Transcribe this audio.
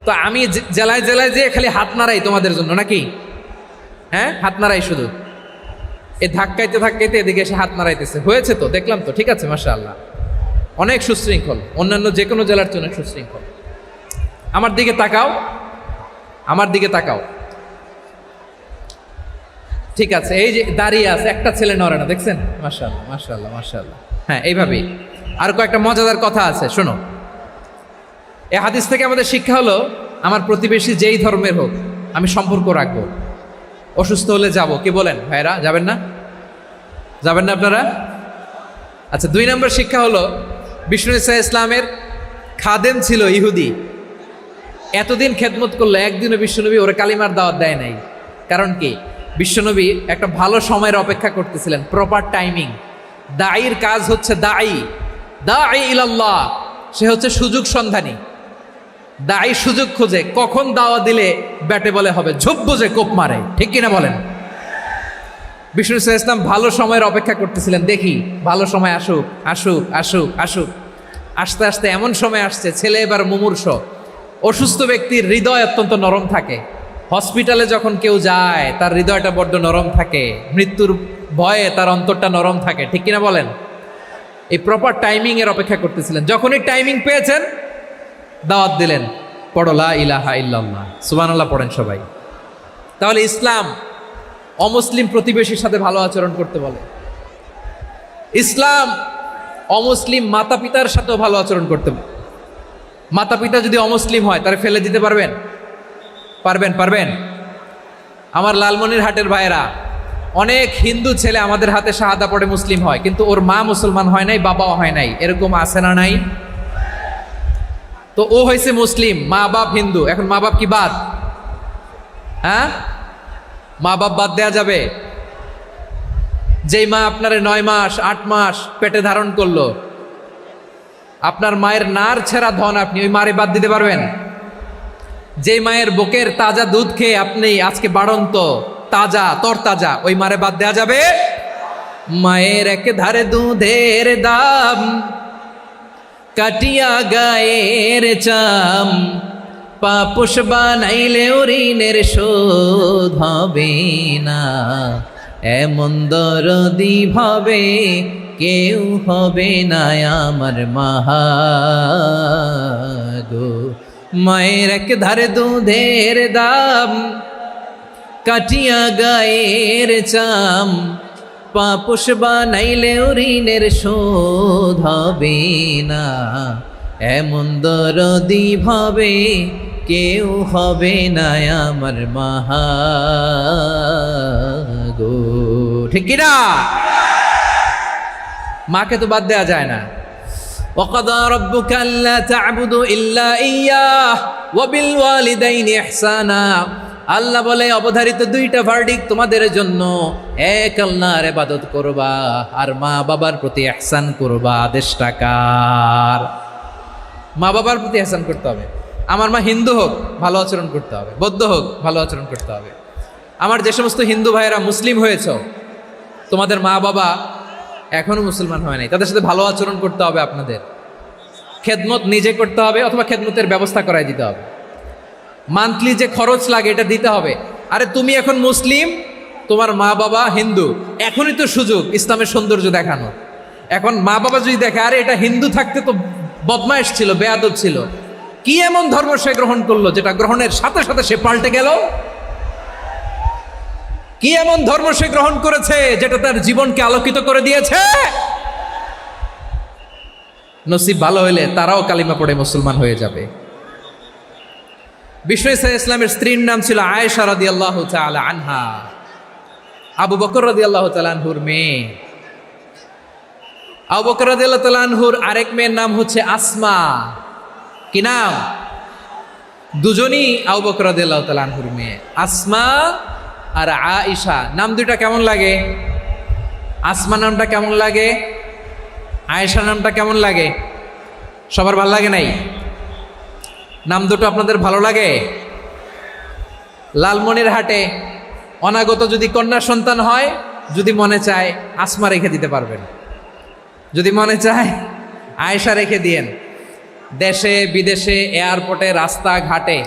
তো আমি জেলায় জেলায় যেয়ে খালি হাত নাড়াই তোমাদের জন্য নাকি? হ্যাঁ, হাত নাড়াই শুধু। এ ধাক্কাইতে ধাক্কাইতে এদিকে এসে হাত নাড়াইতেছে। হয়েছে তো, দেখলাম তো, ঠিক আছে, মাশাআল্লাহ। অনেক সুশৃঙ্খল, অন্যান্য যে কোনো জেলার জন্য সুশৃঙ্খল। আমার দিকে তাকাও, আমার দিকে তাকাও। ঠিক আছে, এই যে দাঁড়িয়ে আছে, একটা ছেলে নড়ে না, দেখছেন? মাশাআল্লাহ, মাশাআল্লাহ, মাশাআল্লাহ। হ্যাঁ, এইভাবেই। আর কয়েকটা মজাদার কথা আছে, শোনো। এই হাদিস থেকে আমাদের শিক্ষা হলো, আমার প্রতিবেশী যেই ধর্মের হোক আমি সম্পর্ক রাখবো। অসুস্থ হলে যাব, কি বলেন ভাইরা? যাবেন না? যাবেন না আপনারা? আচ্ছা, 2 নম্বর শিক্ষা হলো, বিষ্ণু ঈসা ইসলামের খাদেম ছিল ইহুদি। এতদিন খেদমত করলো, একদিনও বিশ্বনবী ওরে কালিমার দাওয়াত দেয় নাই। কারণ কি? বিশ্বনবী একটা ভালো সময়ের অপেক্ষা করতেছিলেন, প্রপার টাইমিং। দায়ীর কাজ হচ্ছে দাঈ ইলাল্লাহ, সে হচ্ছে সুযোগ সন্ধানী। দায়ী সুযোগ খোঁজে, কখন দাওয়া দিলে ব্যাটে বলে হবে, ঝোপ বুঝে কোপ মারে, ঠিক কিনা বলেন? বিষ্ণু ঈসা ইসলাম ভালো সময়ের অপেক্ষা করতেছিলেন, দেখি ভালো সময় আসুক আসুক আসুক আসুক। আস্তে আস্তে এমন সময় আসছে, ছেলে এবার মুমূর্ষ। অসুস্থ ব্যক্তির হৃদয় অত্যন্ত নরম থাকে। হসপিটালে যখন কেউ যায় তার হৃদয়টা বড্ড নরম থাকে, মৃত্যুর ভয়ে তার অন্তরটা নরম থাকে, ঠিক কিনা বলেন? এই প্রপার টাইমিং এর অপেক্ষা করতেছিলেন। যখনই টাইমিং পেয়েছেন, দাওয়াত দিলেন, পড়ো লা ইলাহা ইল্লাল্লাহ, সুবহানাল্লাহ পড়েন সবাই। তাহলে ইসলাম অমুসলিম প্রতিবেশীর সাথে ভালো আচরণ করতে বলে। ইসলাম অমুসলিম মাতা পিতার সাথেও ভালো আচরণ করতে বলে। মাতা পিতা যদি অমুসলিম হয়, তারা ফেলে দিতে পারবেন? পারবেন? আমার লালমনিরহাটের ভাইয়েরা, অনেক হিন্দু ছেলে আমাদের হাতে শাহাদা পড়ে মুসলিম হয়, কিন্তু ওর মা মুসলমান হয় নাই, বাবাও হয় নাই। এরকম আছে না নাই? তো ও হয়েছে মুসলিম, মা বাপ হিন্দু, এখন মা বাপ কি বাদ? হ্যাঁ, মা বাপ বাদ দেয়া যাবে? যেই মা আপনার 9 মাস 8 মাস পেটে ধারণ করলো, আপনার মায়ের নার ছেঁড়া ধন, আপনি ওই মারে বাদ দিতে পারবেন? যেই মায়ের বুকের তাজা দুধ খেয়ে আপনি আজকে বাড়ন্ত তাজা তরতাজা, ওই মারে বাদ দেয়া যাবে? মায়ের এক ধারে দুধের দাম, কাটিয়া গায়ের চাম, পাপুষ বানাইলেও ঋণের শোধ হবে না। এমন দরদি ভাবে কেউ হবে না আমার মাহাগো। মায়ের এক ধারে দুধের দাম, কাটিয়া গায়ের চাম, পাপুষ বানাইলেও ঋণের শোধ হবে না। এমন দরদি ভাবে কেউ হবে না আমার মাহাগো, ঠিক কিনা? মাকে তো বাদ দেয়া যায় না। وَقَضَى رَبُّكَ أَلَّا تَعْبُدُوا إِلَّا إِيَّاهُ وَبِالْوَالِدَيْنِ إِحْسَانًا। আল্লাহ বলে, অবধারিত 2টা ভার্ডিক্ট তোমাদের জন্য, এক আল্লাহর ইবাদত করবা আর মা বাবার প্রতি ইহসান করবা। আদেশটা কার? মা বাবার প্রতি ইহসান করতে হবে। আমার মা হিন্দু হোক, ভালো আচরণ করতে হবে। বৌদ্ধ হোক, ভালো আচরণ করতে হবে। আমার যে সমস্ত হিন্দু ভাইয়েরা মুসলিম হয়েছ, তোমাদের মা বাবা এখনো মুসলমান হয় নাই, তাদের সাথে ভালো আচরণ করতে হবে। আপনাদের খেদমত নিজে করতে হবে, অথবা খেদমতের ব্যবস্থা করাই দিতে হবে। মান্থলি যে খরচ লাগে এটা দিতে হবে। আরে তুমি এখন মুসলিম, তোমার মা বাবা হিন্দু, এখনই তো সুযোগ ইসলামের সৌন্দর্য দেখানো। এখন মা বাবা যদি দেখে, আরে এটা হিন্দু থাকতে তো বদমাইশ ছিল, বেয়াদব ছিল, কি এমন ধর্ম সে গ্রহণ করলো যেটা গ্রহণের সাথে সাথে সে পাল্টে গেল? কি এমন ধর্ম সে গ্রহণ করেছে যেটা তার জীবনকে আলোকিত করে দিয়েছে? নসিব ভালো হইলে তারাও কালিমা পড়ে মুসলমান হয়ে যাবে। বিষ্ণু ঈসা ইসলামের স্ত্রীর নাম ছিল আয়েশা রাদিয়াল্লাহু তাআলা আনহা, আবু বকর রাদিয়াল্লাহু তাআলা আনহুর মেয়ে। আবু বকর রাদিয়াল্লাহু তাআলা আনহুর আরেক মেয়ের নাম হচ্ছে আসমা। কি নাম? দুজনই আবু বকর রাদিয়াল্লাহু তাআলা আনহুর মেয়ে, আসমা আর আয়েশা। নাম দুইটা কেমন লাগে? আসমা নামটা কেমন লাগে? আয়েশা নামটা কেমন লাগে? সবার ভালো লাগে নাই? নাম দুটো আপনাদের ভালো লাগে? লালমনিরহাটে অনাগত যদি কন্যা সন্তান হয়, যদি মনে চায় আসমা রেখে দিতে পারবেন, যদি মনে চায় আয়েশা রেখে দিয়েন। দেশে বিদেশে এয়ারপোর্টে রাস্তাঘাটে